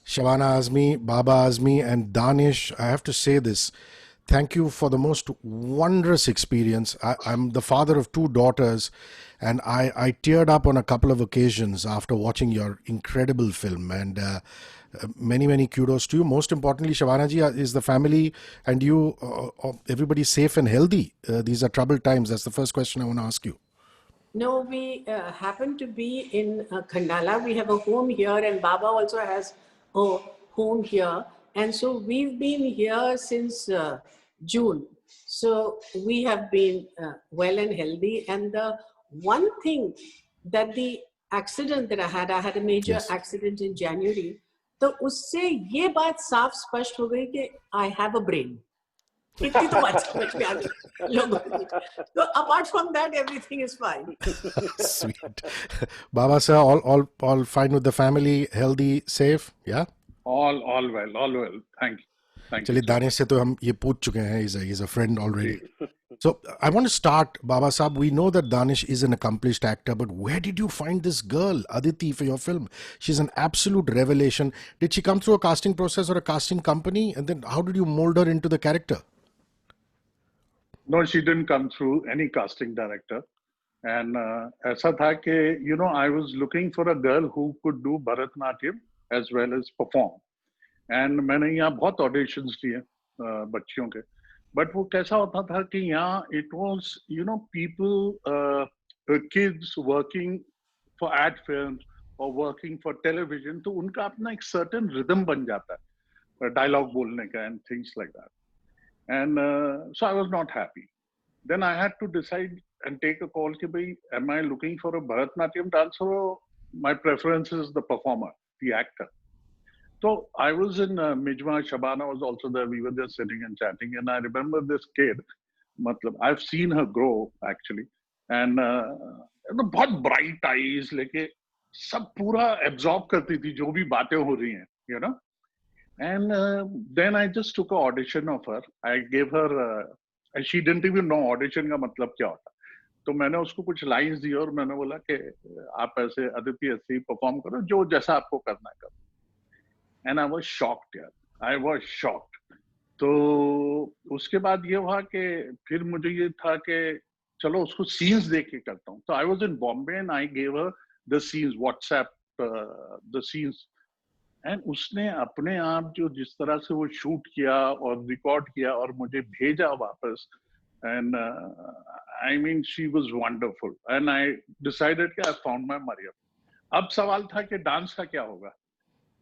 Shabana Azmi, Baba Azmi, and Danish, I have to say this. Thank you for the most wondrous experience. I'm the father of two daughters, and I teared up on a couple of occasions after watching your incredible film. And many, many kudos to you. Most importantly, Shabana ji, is the family and you, everybody safe and healthy? These are troubled times. That's the first question I want to ask you. No, we happen to be in Khandala. We have a home here, and Baba also has a home here. And so we've been here since June. So we have been well and healthy. And the one thing that the accident that I had a major Yes. accident in January. तो उससे ये बात साफ स्पष्ट हो गई कि I have a brain. इतनी तो बात समझ में आ गई लोगों की. So apart from that, everything is fine. Sweet. Baba sir, all fine with the family, healthy, safe? Yeah? All well, all well. Thank you. Thank you. चलिए दानिश से तो हम ये पूछ चुके हैं. He's a friend already. So I want to start, Baba Saab. We know that Danish is an accomplished actor, but where did you find this girl, Aditi, for your film? She's an absolute revelation. Did she come through a casting process or a casting company? And then how did you mold her into the character? No, she didn't come through any casting director. And ऐसा था कि, I was looking for a girl who could do Bharatnatyam as well as perform. And मैंने यहाँ बहुत auditions दिए बच्चियों के. But वो कैसा होता था कि यहाँ it was, people, kids working for ad films or working for television, तो उनका अपना एक certain rhythm बन जाता है, dialogue बोलने का and things like that. And so I was not happy. Then I had to decide and take a call कि भाई, am I looking for a Bharatnatyam dancer or my preference is the performer, the actor. So I was in Mijma, Shabana was also there. We were just sitting and chatting. And I remember this kid, I've seen her grow actually. And बहुत bright eyes, लेके सब पूरा absorb करती थी जो भी बातें हो रही हैं, And then I just took an audition of her. I gave her, and she didn't even know audition का मतलब क्या होता. तो मैंने उसको कुछ lines दी और मैंने बोला कि आप ऐसे अदिति ऐसे ही perform करो जो जैसा आपको करना है करो. And I was shocked, यार. I was shocked. तो उसके बाद ये हुआ कि फिर मुझे ये था कि चलो उसको scenes देख के करता हूँ. So I was in Bombay and I gave her the scenes, WhatsApp, the scenes. And उसने अपने आप जो जिस तरह से वो शूट किया और रिकॉर्ड किया और मुझे भेजा वापस. And I mean, she was wonderful. And I decided कि I found my Mariam. अब सवाल था कि डांस का क्या होगा.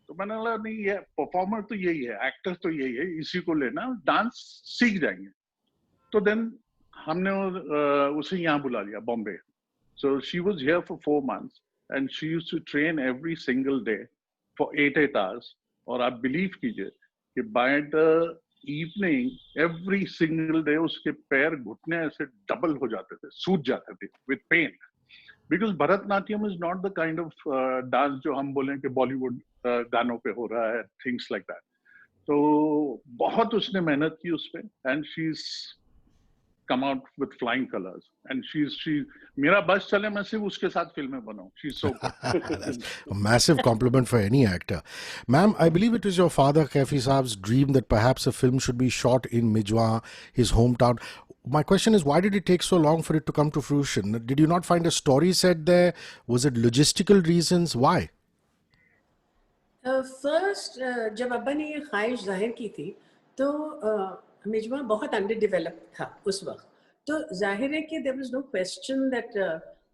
तो मैंने बोला नहीं, ये परफॉर्मर तो यही है, एक्टर तो यही है, इसी को लेना, डांस सीख जाएंगे. तो देन हमने उसे यहाँ बुला लिया Bombay. So she was here for 4 months and she used to train every single day for 8 hours. और आप बिलीव कीजिए कि by the evening every single day उसके पैर घुटने ऐसे डबल हो जाते थे, सूज जाते थे with pain. Because Bharatnatyam is not the kind of dance जो हम बोलें कि बॉलीवुड गानों पे हो रहा है, things like that. तो बहुत उसने मेहनत की उस पे and she's come out with flying colors and she मेरा बस चले मैं सिर्फ उसके साथ फिल्में बनाऊं. She's so good. That's a massive compliment for any actor. Ma'am, I believe it was your father, Kaifi Saab's dream that perhaps a film should be shot in Mijwa, his hometown. My question is, why did it take so long for it to come to fruition? Did you not find a story set there? Was it logistical reasons? Why? First जब अब्बा ने ये ख्वाहिश जाहिर की थी तो मिजमा बहुत अंडर डेवलप्ड था उस वक्त. तो जाहिर है कि there was no question that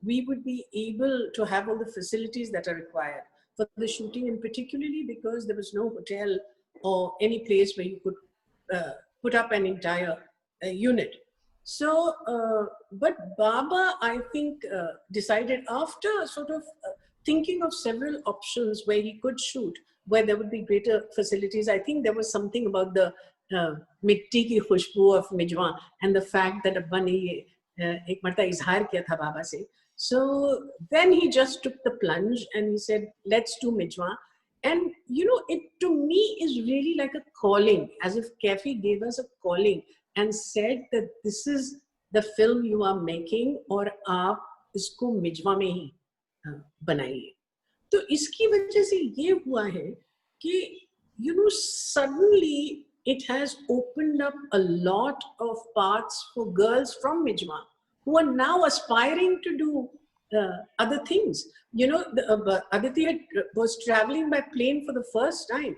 we would be able to have all the facilities that are required for the shooting, and particularly because there was no hotel or any place where you could put up an entire unit. So, but Baba, I think, decided after sort of thinking of several options where he could shoot, where there would be greater facilities. I think there was something about the mitti ki khushboo of Mijwa and the fact that Abba ne ek marta izhar kiya tha Baba se. So then he just took the plunge and he said, let's do Mijwa. And it to me is really like a calling, as if Kaifi gave us a calling and said that this is the film you are making और आप इसको मिजवा में ही बनाइए. तो इसकी वजह से ये हुआ है कि suddenly it has opened up a lot of paths for girls from Mijma who are now aspiring to do other things. Aditi was traveling by plane for the first time.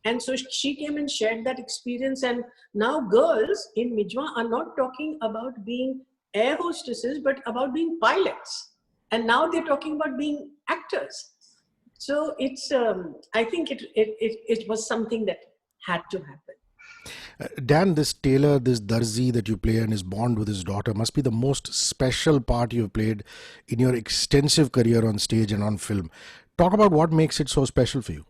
And so she came and shared that experience. And now girls in Mijma are not talking about being air hostesses, but about being pilots. And now they're talking about being actors. So it's, I think it was something that had to happen. Dan, this tailor, this Darzi that you play and his bond with his daughter must be the most special part you've played in your extensive career on stage and on film. Talk about what makes it so special for you.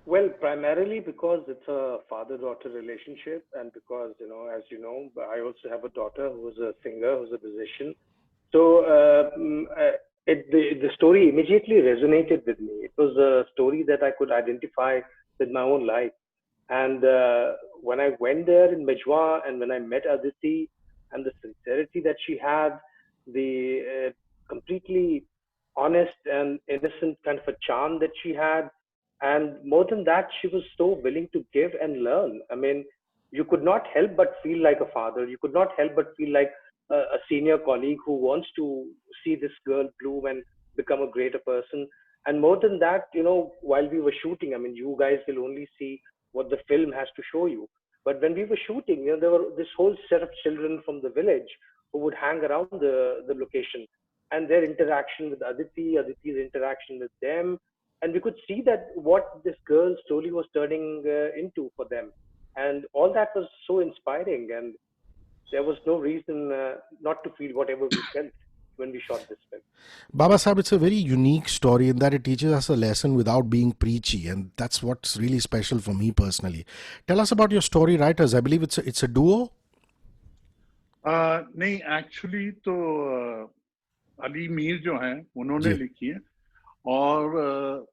Well, primarily because it's a father-daughter relationship, and because, as you know, I also have a daughter who's a singer, who's a musician. So the story immediately resonated with me. It was a story that I could identify with my own life. And when I went there in Mijwa and when I met Aditi and the sincerity that she had, the completely honest and innocent kind of a charm that she had, and more than that, she was so willing to give and learn. I mean, you could not help but feel like a father. You could not help but feel like a senior colleague who wants to see this girl bloom and become a greater person. And more than that, while we were shooting, I mean, you guys will only see what the film has to show you. But when we were shooting, there were this whole set of children from the village who would hang around the location, and their interaction with Aditi, Aditi's interaction with them. And we could see that what this girl slowly was turning into for them. And all that was so inspiring. And there was no reason not to feel whatever we felt when we shot this film. Baba Sahib, it's a very unique story in that it teaches us a lesson without being preachy, and that's what's really special for me personally. Tell us about your story writers. I believe it's a duo. नहीं, actually तो अली मीर जो हैं उन्होंने लिखी है, और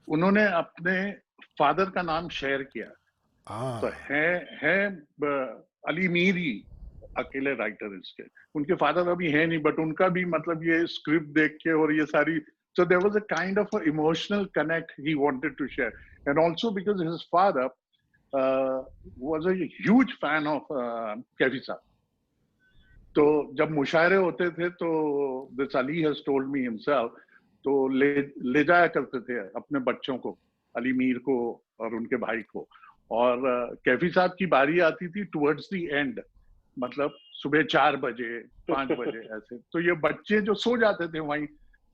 उन्होंने अपने फादर का नाम शेयर किया। तो है अली मीर ही अकेले राइटर इसके, उनके फादर अभी है नहीं, बट उनका भी मतलब ये स्क्रिप्ट देख के और ये सारी, so there was a kind of an emotional connect he wanted to share, and also because his father was a huge fan of Kaifi साहब। तो जब मुशायरे होते थे तो this Ali has told me himself, तो ले जाया करते थे अपने बच्चों को, अली मीर को और उनके भाई को, और कैफी साहब की बारी आती थी टुवर्ड्स द एंड, मतलब सुबह 4 बजे 5 बजे ऐसे, तो ये बच्चे जो सो जाते थे वहीं,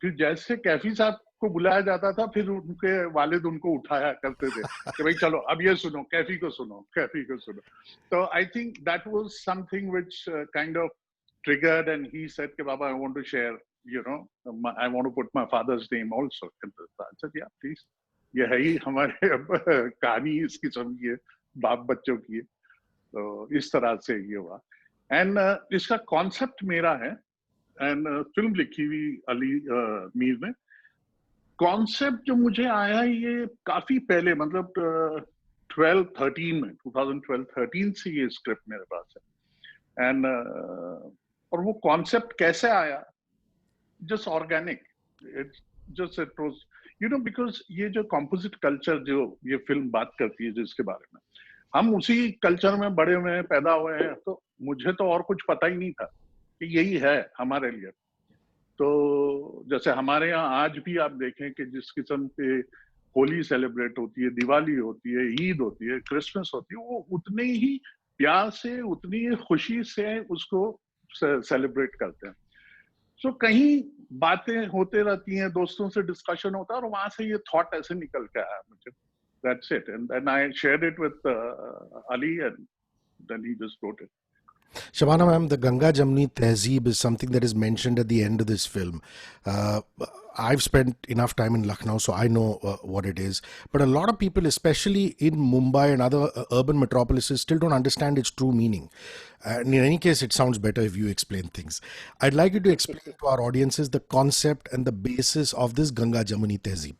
फिर जैसे कैफी साहब को बुलाया जाता था फिर उनके वालिद उनको उठाया करते थे कि भाई चलो अब ये सुनो, कैफी को सुनो, कैफी को सुनो। तो I think that was something which kind of triggered, and he said कि बाबा I want to share, I want to put my father's name also in this. I said yeah please, ये है ही हमारे कहानी इस किस्म की है, बाप बच्चों की है, तो इस तरह से ये हुआ। एंड इसका कॉन्सेप्ट मेरा है, एंड फिल्म लिखी हुई अली मीर ने। कॉन्सेप्ट जो मुझे आया ये काफी पहले, मतलब 2012-13 में, 2012-13 से ये स्क्रिप्ट मेरे पास है। एंड और वो कॉन्सेप्ट कैसे आया, just organic, it was because ये जो कॉम्पोजिट कल्चर जो ये फिल्म बात करती है जिसके बारे में, हम उसी कल्चर में बड़े हुए हैं, पैदा हुए हैं, तो मुझे तो और कुछ पता ही नहीं था कि यही है हमारे लिए। तो जैसे हमारे यहाँ आज भी आप देखें कि जिस किस्म पे होली सेलिब्रेट होती है, दिवाली होती है, ईद होती है, क्रिसमस होती है, वो उतने ही प्यार से, उतनी ही खुशी से उसको सेलिब्रेट करते हैं। सो कहीं बातें होते रहती हैं, दोस्तों से डिस्कशन होता है, और वहां से ये थॉट ऐसे निकल के आया मुझे। That's it, and I shared it with Ali, and then he just wrote it. Shabana ma'am, the Ganga Jamni Tehzeeb is something that is mentioned at the end of this film. I've spent enough time in Lucknow, so I know what it is. But a lot of people, especially in Mumbai and other urban metropolises, still don't understand its true meaning. And in any case, it sounds better if you explain things. I'd like you to explain to our audiences the concept and the basis of this Ganga Jamni Tehzeeb.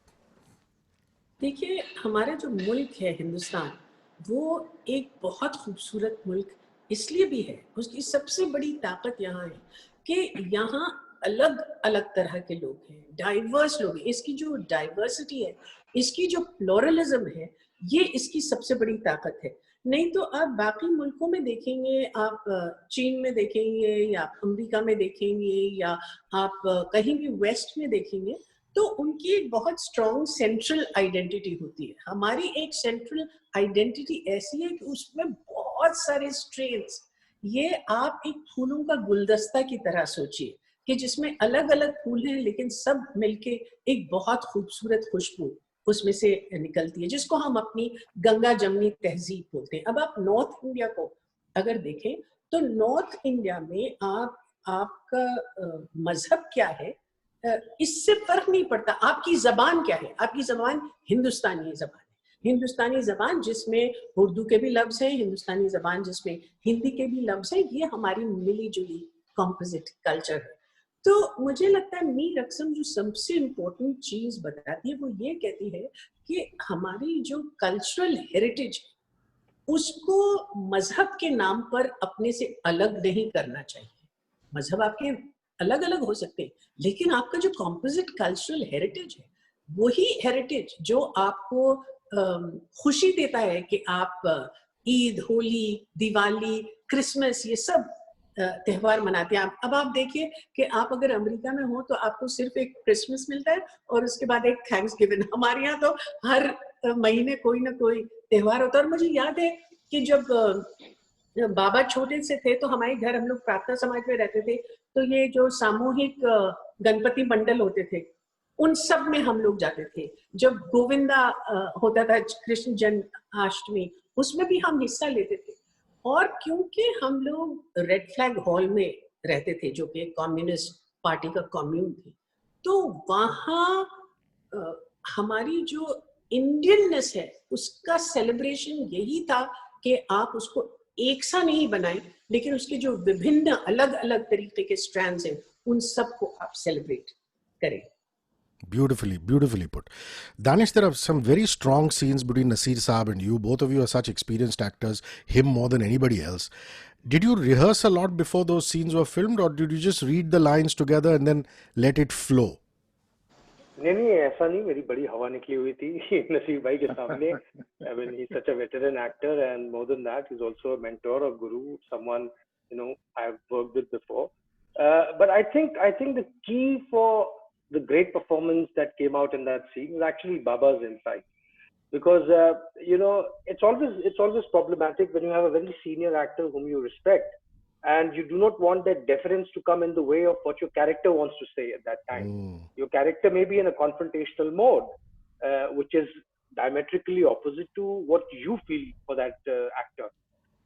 देखिए, हमारा जो मुल्क है हिंदुस्तान, वो एक बहुत खूबसूरत मुल्क इसलिए भी है, उसकी सबसे बड़ी ताकत यहाँ है कि यहाँ अलग अलग तरह के लोग हैं, डाइवर्स लोग हैं। इसकी जो डाइवर्सिटी है, इसकी जो प्लोरलिज्म है, ये इसकी सबसे बड़ी ताकत है। नहीं तो आप बाकी मुल्कों में देखेंगे, आप चीन में देखेंगे या अमेरिका में देखेंगे या आप कहीं भी वेस्ट में देखेंगे, तो उनकी एक बहुत स्ट्रॉन्ग सेंट्रल आइडेंटिटी होती है। हमारी एक सेंट्रल आइडेंटिटी ऐसी है कि उसमें बहुत सारे स्ट्रेन्स, ये आप एक फूलों का गुलदस्ता की तरह सोचिए कि जिसमें अलग अलग फूल हैं लेकिन सब मिलके एक बहुत खूबसूरत खुशबू उसमें से निकलती है, जिसको हम अपनी गंगा जमनी तहजीब बोलते हैं। अब आप नॉर्थ इंडिया को अगर देखें तो नॉर्थ इंडिया में आपका मजहब क्या है इससे फर्क नहीं पड़ता, आपकी जबान क्या है। आपकी जबान हिंदुस्तानी जबान है, हिंदुस्तानी जबान जिसमें उर्दू के भी लफ्ज हैं, हिंदुस्तानी जबान जिसमें हिंदी के भी लफ्ज हैं। ये हमारी मिली जुली कॉम्पोजिट कल्चर है। तो मुझे लगता है मीर अक्सम जो सबसे इम्पोर्टेंट चीज बताती है वो ये कहती है कि हमारी जो कल्चरल हेरिटेज उसको मजहब के नाम पर अपने से अलग नहीं करना चाहिए। मजहब आपके अलग अलग हो सकते हैं, लेकिन आपका जो कॉम्पोजिट कल्चरल हेरिटेज है वही हेरिटेज जो आपको खुशी देता है कि आप ईद, होली, दिवाली, क्रिसमस ये सब त्यौहार मनाते हैं। अब आप देखिए कि आप अगर अमेरिका में हो तो आपको सिर्फ एक क्रिसमस मिलता है और उसके बाद एक थैंक्सगिविंग। हमारे यहाँ तो हर महीने कोई ना कोई त्यौहार होता है। और मुझे याद है कि जब बाबा छोटे से थे तो हमारे घर, हम लोग प्रार्थना समाज में रहते थे, तो ये जो सामूहिक गणपति मंडल होते थे उन सब में हम लोग जाते थे। जब गोविंदा होता था, कृष्ण जन्माष्टमी, उसमें भी हम हिस्सा लेते थे। और क्योंकि हम लोग रेड फ्लैग हॉल में रहते थे जो कि कम्युनिस्ट पार्टी का कम्यून थी, तो वहाँ हमारी जो इंडियननेस है उसका सेलिब्रेशन यही था कि आप उसको एक सा नहीं बनाएं, लेकिन उसके जो विभिन्न अलग अलग तरीके के स्ट्रैंड्स हैं उन सबको आप सेलिब्रेट करें। Beautifully put. Danish, there are some very strong scenes between Nasir Saab and you. Both of you are such experienced actors, him more than anybody else. Did you rehearse a lot before those scenes were filmed, or did you just read the lines together and then let it flow? नहीं, ऐसा नहीं, मेरी बड़ी हवा निकली हुई थी नसीर भाई के सामने। I mean, he's such a veteran actor, and more than that, he's also a mentor, a guru, someone I've worked with before. But I think the key for the great performance that came out in that scene was actually Baba's insight, because it's always problematic when you have a very senior actor whom you respect, and you do not want that deference to come in the way of what your character wants to say at that time. Your character may be in a confrontational mode, which is diametrically opposite to what you feel for that actor.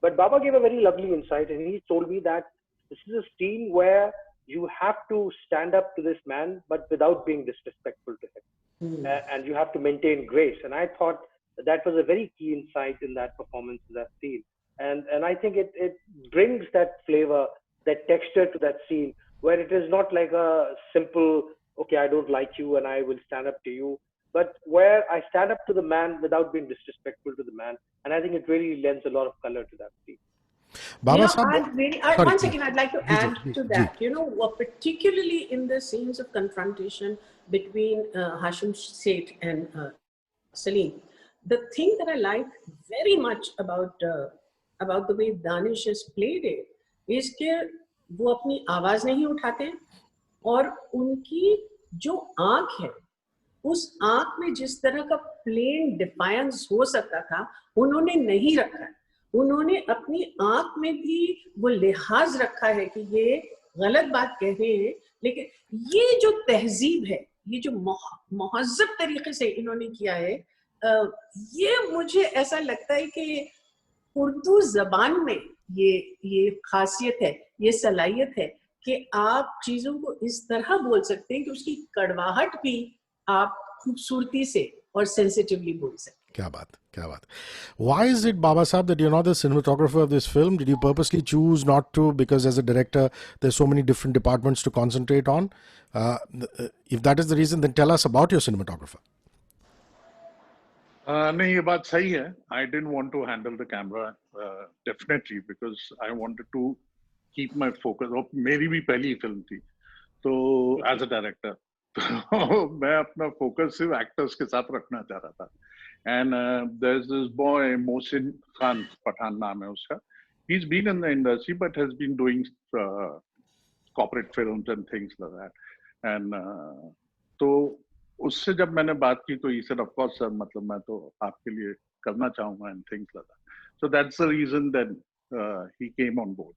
But Baba gave a very lovely insight, and he told me that this is a scene where you have to stand up to this man, but without being disrespectful to him. And you have to maintain grace. And I thought that was a very key insight in that performance, in that scene. And I think it brings that flavor, that texture to that scene, where it is not like a simple, okay, I don't like you and I will stand up to you, but where I stand up to the man without being disrespectful to the man. And I think it really lends a lot of color to that scene. Baba one second, I'd like to add to that. Particularly in the scenes of confrontation between Hashim Seth and Salim, the thing that I like very much about the way Danish has played it is कि वो अपनी आवाज नहीं उठाते और उनकी जो आंख है उस आंख में जिस तरह का प्लेन डिफायंस हो सकता था उन्होंने नहीं रखा है। उन्होंने अपनी आंख में भी वो लिहाज रखा है कि ये गलत बात कह रहे हैं, लेकिन ये जो तहजीब है, ये जो महज़्ज़ब तरीके से इन्होंने किया है, ये मुझे ऐसा लगता है कि उर्दू जबान में ये खासियत है, ये सलाहियत है कि आप चीजों को इस तरह बोल सकते हैं कि उसकी कड़वाहट भी आप खूबसूरती से और सेंसिटिवली बोल सकते हैं। क्या बात। Why is it, Baba Sahab, that you're not the cinematographer of this film? Did you purposely choose not to, because as a director there's so many different departments to concentrate on? If that is the reason, then tell us about your cinematographer. नहीं, ये बात सही है. I didn't want to handle the camera definitely because I wanted to keep my focus. और मेरी भी पहली film थी, तो एज अ डायरेक्टर तो मैं अपना फोकस सिर्फ एक्टर्स के साथ रखना चाह रहा था. And there is this boy Mohsin Khan, Pathan नाम है उसका. He is been in the industry but has been doing corporate films and things like that. And तो उससे जब मैंने बात की तो he said of course sir, मतलब मैं तो आपके लिए करना चाहूँगा and things like that. So that's the reason that he came on board.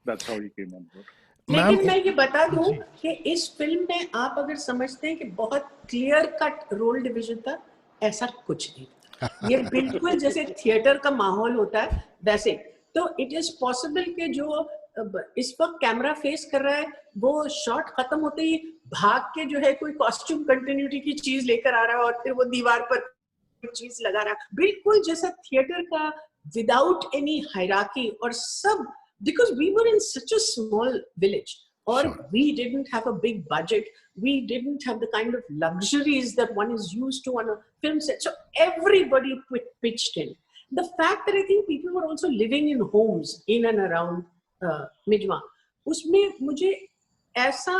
That's how he came on board. लेकिन मैं ये बता दूं कि इस फिल्म में आप अगर समझते हैं कि बहुत क्लियर कट रोल डिवीजन था, ऐसा कुछ नहीं. ये बिल्कुल जैसे थिएटर का माहौल होता है वैसे. तो इट इज पॉसिबल कि जो इस वक्त कैमरा फेस कर रहा है वो शॉट खत्म होते ही भाग के जो है कोई कॉस्ट्यूम कंटिन्यूटी की चीज लेकर आ रहा है और फिर वो दीवार पर चीज लगा रहा है, बिल्कुल जैसा थिएटर का, विदाउट एनी हायरार्की. और सब because we were in such a small village, or we didn't have a big budget, we didn't have the kind of luxuries that one is used to on a film set, so everybody pitched in. The fact that I think people were also living in homes in and around Mijwa, उसमें मुझे ऐसा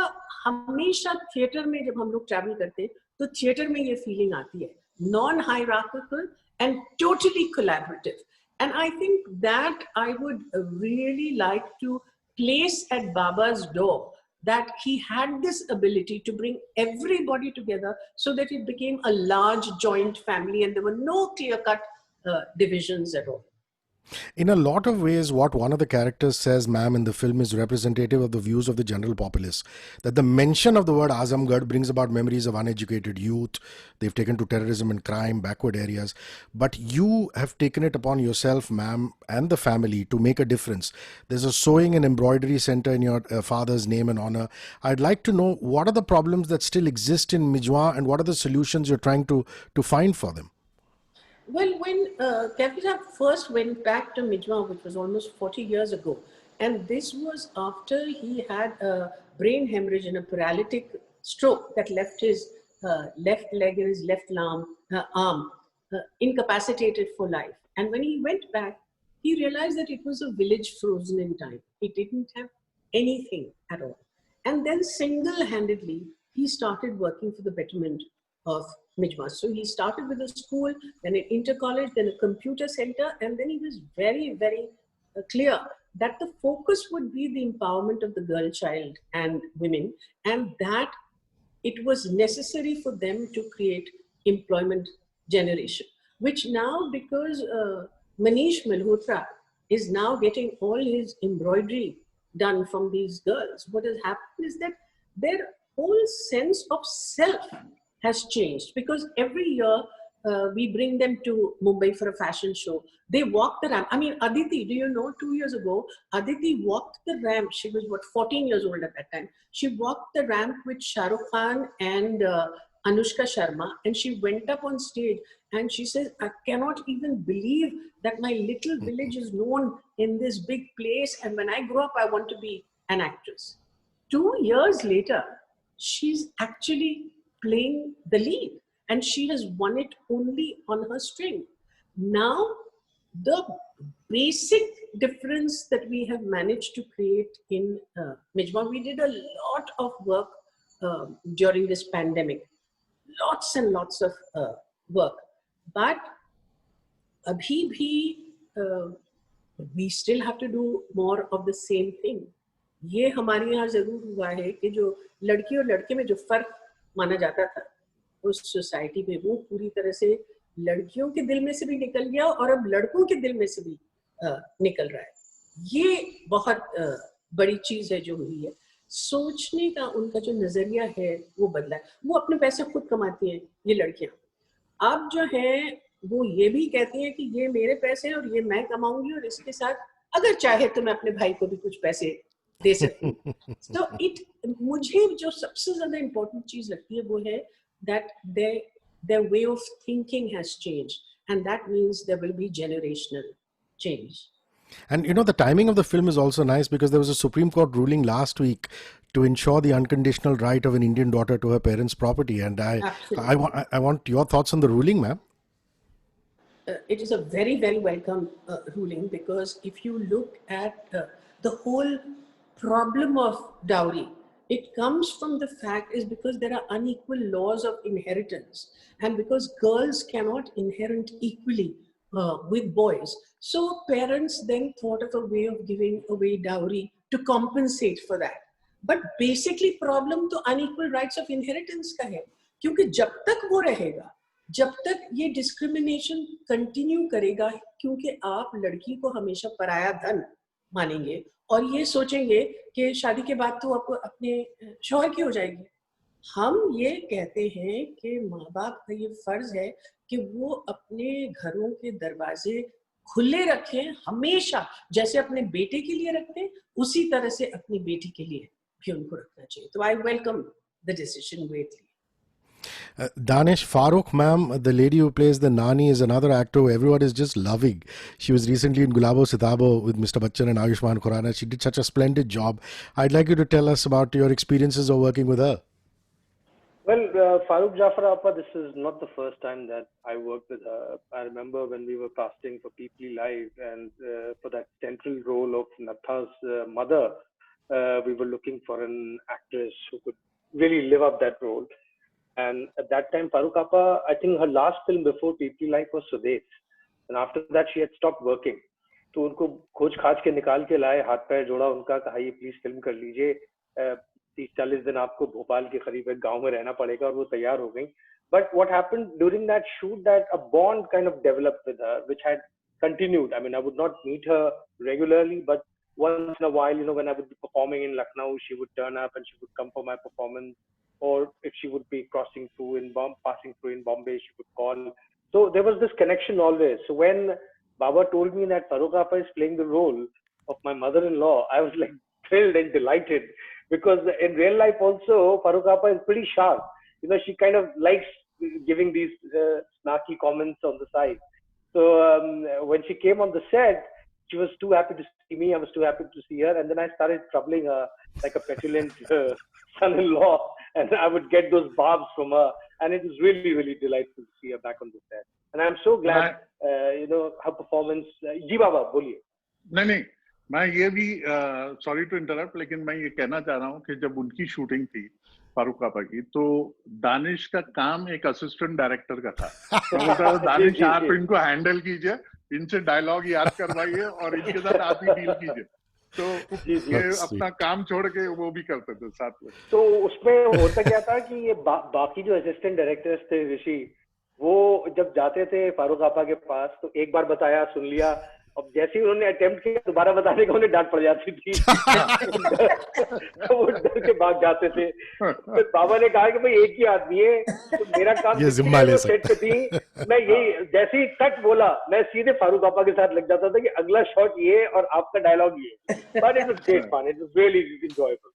हमेशा theatre में जब हम लोग travel करते हैं तो थिएटर में ये फीलिंग आती है, non hierarchical and totally collaborative. And I think that I would really like to place at Baba's door, that he had this ability to bring everybody together so that it became a large joint family and there were no clear-cut divisions at all. In a lot of ways, what one of the characters says, ma'am, in the film is representative of the views of the general populace. That the mention of the word Azamgarh brings about memories of uneducated youth. They've taken to terrorism and crime, backward areas. But you have taken it upon yourself, ma'am, and the family to make a difference. There's a sewing and embroidery center in your father's name and honor. I'd like to know, what are the problems that still exist in Mijwa and what are the solutions you're trying to find for them? Well, when Kevin first went back to Mijwa, which was almost 40 years ago, and this was after he had a brain hemorrhage and a paralytic stroke that left his left leg and his left arm incapacitated for life. And when he went back, he realized that it was a village frozen in time. It didn't have anything at all. And then single-handedly, he started working for the betterment of Mijwa. So he started with a school, then an inter-college, then a computer center, and then he was very, very clear that the focus would be the empowerment of the girl child and women, and that it was necessary for them to create employment generation, which now, because Manish Malhotra is now getting all his embroidery done from these girls, what has happened is that their whole sense of self has changed, because every year we bring them to Mumbai for a fashion show. They walk the ramp. I mean, Aditi, do you know, 2 years ago, Aditi walked the ramp. She was, 14 years old at that time. She walked the ramp with Shah Rukh Khan and Anushka Sharma, and she went up on stage and she says, I cannot even believe that my little village is known in this big place, and when I grow up, I want to be an actress. 2 years later, she's actually playing the lead, and she has won it only on her string. Now, the basic difference that we have managed to create in Mijwa, we did a lot of work during this pandemic, lots and lots of work, but abhi bhi, we still have to do more of the same thing. ये हमारे यहाँ जरूर हुआ है कि जो लड़की और लड़के में जो फर्क माना जाता था उस सोसाइटी में, वो पूरी तरह से लड़कियों के दिल में से भी निकल गया और अब लड़कों के दिल में से भी निकल रहा है. ये बहुत बड़ी चीज है जो हुई है. सोचने का उनका जो नजरिया है वो बदला है. वो अपने पैसे खुद कमाती हैं ये लड़कियां. अब जो है वो ये भी कहती हैं कि ये मेरे पैसे हैं और ये मैं कमाऊंगी, और इसके साथ अगर चाहे तो मैं अपने भाई को भी कुछ पैसे दे सकती हूँ. तो मुझे जो सबसे ज्यादा इम्पोर्टेंट चीज लगती है वो है that their way of thinking has changed, and that means there will be generational change. And you know, the timing of the film is also nice because there was a Supreme Court ruling last week to ensure the unconditional right of an Indian daughter to her parents' property, and I want your thoughts on the ruling, ma'am. It is a very, very welcome ruling, because if you look at the whole problem of dowry, It comes from the fact is because there are unequal laws of inheritance, and because girls cannot inherit equally with boys. So parents then thought of a way of giving away dowry to compensate for that. But basically problem तो unequal rights of inheritance का है, क्योंकि जब तक वो रहेगा, जब तक ये डिस्क्रिमिनेशन कंटिन्यू करेगा, क्योंकि आप लड़की को हमेशा पराया धन मानेंगे और ये सोचेंगे कि शादी के बाद तो आपको अपने शौहर की हो जाएगी। हम ये कहते हैं कि माँ बाप का ये फर्ज है कि वो अपने घरों के दरवाजे खुले रखें हमेशा, जैसे अपने बेटे के लिए रखते हैं उसी तरह से अपनी बेटी के लिए भी उनको रखना चाहिए। तो I welcome the decision greatly. Danish, Farooq ma'am, the lady who plays the Nani, is another actor who everyone is just loving. She was recently in Gulabo Sitabo with Mr. Bachchan and Ayushmann Khurrana. She did such a splendid job. I'd like you to tell us about your experiences of working with her. Well, Farooq Jafar Appa, this is not the first time that I worked with her. I remember when we were casting for People Live, and for that central role of Natha's mother, we were looking for an actress who could really live up that role. And at that time, Farooq Appa, I think her last film before People Live was Sudesh. And after that, she had stopped working. तो उनको खोज खाज के निकाल के लाए, हाथ पैर जोड़ा उनका, कहा ये प्लीज फिल्म कर लीजिए, 30-40 दिन आपको भोपाल के करीब एक गांव में रहना पड़ेगा, और वो तैयार हो गई. But what happened during that shoot, that a bond kind of developed with her, which had continued. I mean, I would not meet her regularly, but once in a while, you know, when I would be performing in Lucknow, she would turn up and she would come for my performance. Or if she would be passing through in Bombay, she would call. So there was this connection always. So when Baba told me that Farooq Appa is playing the role of my mother-in-law, I was like thrilled and delighted, because in real life also, Farooq Appa is pretty sharp. You know, she kind of likes giving these snarky comments on the side. So when she came on the set, she was too happy to see me. I was too happy to see her. And then I started troubling her like a petulant son-in-law. And I would get those barbs from her. And it was really, really delightful to see her back on the set. And I'm so glad, you know, her performance. Ji Baba, boliye. नहीं, मैं ये भी sorry to interrupt, लेकिन मैं ये कहना चाह रहा हूँ कि जब उनकी शूटिंग थी फारूक आपा की, तो दानिश का काम एक असिस्टेंट डायरेक्टर का था. तो बोलता था, दानिश आप इनको हैंडल कीजिए, इनसे डायलॉग याद करवाइए और इनके साथ आप ही डील कीजिए. तो ये अपना काम छोड़ के वो भी करते थे साथ में. तो उसमें होता क्या था कि ये बाकी जो असिस्टेंट डायरेक्टर्स थे ऋषि, वो जब जाते थे फारूक आपा के पास, तो एक बार बताया, सुन लिया, अब जैसे ही उन्होंने अटेम्प्ट किया दोबारा बताने का, उन्हें डांट पड़ जाती थी. तो वो डर के भाग जाते थे. तो बाबा ने कहा कि भाई एक ही आदमी है, तो मेरा काम ये जिम्मा ले सेट पे थी, मैं यही जैसे ही कट बोला, मैं सीधे फारूक आपा के साथ लग जाता था कि अगला शॉट ये और आपका डायलॉग ये. But it was great fun. It was really enjoyable.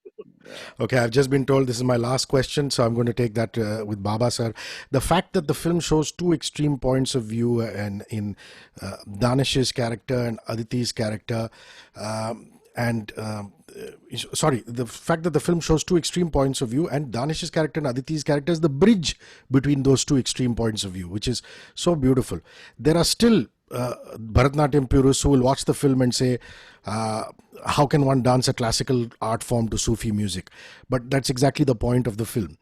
Okay, I've just been told this is my last question, so I'm going to take that with Baba sir. The fact that the film shows two extreme points of view, and in Danish's character and Aditi's character, the fact that the film shows two extreme points of view, and Danish's character and Aditi's character is the bridge between those two extreme points of view, which is so beautiful. There are still Bharatnatyam purists who will watch the film and say, how can one dance a classical art form to Sufi music? But that's exactly the point of the film.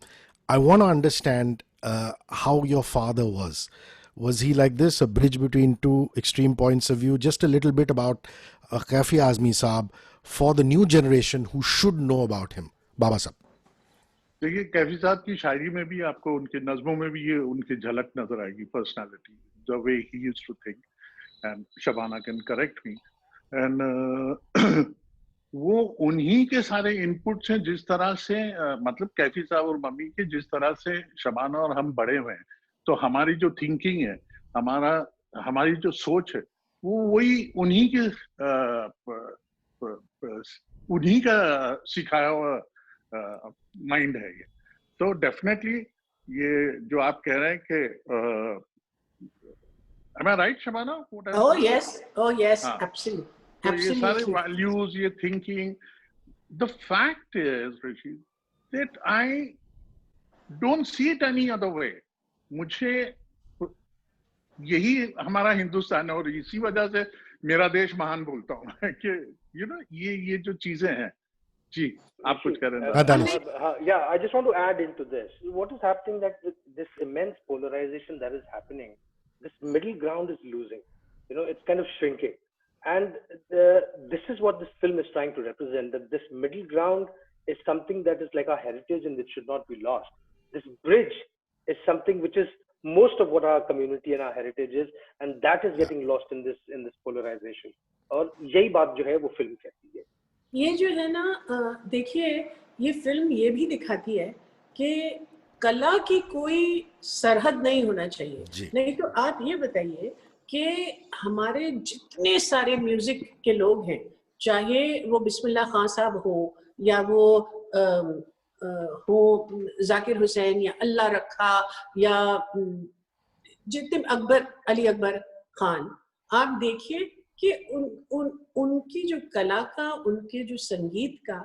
I want to understand how your father was. Was he like this, a bridge between two extreme points of view? Just a little bit about Kaifi Azmi Saab for the new generation who should know about him. Baba Saab. देखिए, कैफी साहब की शायरी में भी आपको, उनके नज़मों में भी ये उनकी झलक नजर आएगी, personality, the way he used to think. And Shabana can correct me. And वो उन्हीं के सारे इनपुट्स हैं, जिस तरह से मतलब कैफी साहब और मम्मी के जिस तरह से शबाना और हम बड़े हुए हैं, तो हमारी जो थिंकिंग है, हमारी जो सोच है, वो वही उन्हीं का सिखाया हुआ माइंड है ये. तो डेफिनेटली ये जो आप कह रहे हैं कि am I right, Shabana? Oh yes, absolutely. So ये सारे values, ये thinking, the fact is, Rishi, that I don't see it any other way. मुझे यही हमारा हिंदुस्तान है, और इसी वजह से मेरा देश महान बोलता हूँ कि you know, ये जो चीजें हैं, जी आप कुछ कह रहे हैं Danish. Yeah, I just want to add into this. What is happening that with this immense polarization that is happening, this middle ground is losing. You know, it's kind of shrinking. And this is what this film is trying to represent, that this middle ground is something that is like our heritage and it should not be lost. This bridge is something which is most of what our community and our heritage is, and that is getting lost in this polarization. और यही बात जो है वो film कहती है. ये जो है ना देखिए ये फिल्म ये भी दिखाती है कि कला की कोई सरहद नहीं होना चाहिए. नहीं तो आप ये बताइए कि हमारे जितने सारे म्यूजिक के लोग हैं, चाहे वो बिस्मिल्लाह खान साहब हो या वो हो जाकिर हुसैन या अल्लाह रखा या जितने अली अकबर खान, आप देखिए कि उनकी जो कला का, उनके जो संगीत का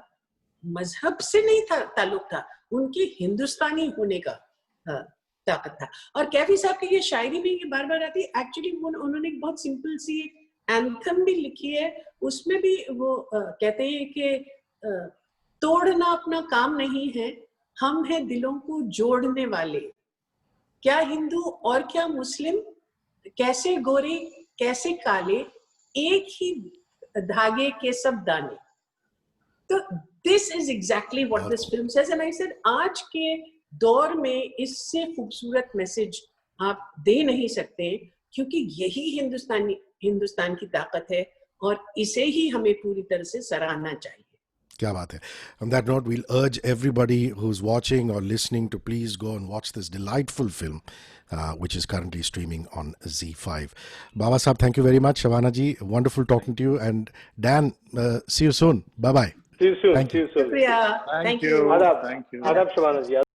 मजहब से नहीं था ताल्लुक था, उनके हिंदुस्तानी होने का ताकत था. और कैफी साहब की ये शायरी में ये बार बार आती है. एक्चुअली उन्होंने एक बहुत सिंपल सी एक एंथम भी लिखी है, उसमें भी वो कहते हैं कि तोड़ना अपना काम नहीं है, हम हैं दिलों को जोड़ने वाले, क्या हिंदू और क्या मुस्लिम, कैसे गोरे कैसे काले, एक ही धागे के सब दाने. तो this is exactly what this film says. And I said आज के दौर में इससे खूबसूरत मैसेज आप दे नहीं सकते, क्योंकि यही हिंदुस्तान की ताकत है और इसे ही हमें पूरी तरह से सराहना चाहिए. क्या बात है. On that note, we'll urge everybody who's watching or listening to please go and watch this delightful film, which is currently streaming on Z5. Baba Sahab, thank you very much. Shabana ji, wonderful talking to you. And Dan, see you soon. Bye-bye. See you soon. Thank you. See you soon. Shukriya. Thank you. Thank you. Adab Shabana ji.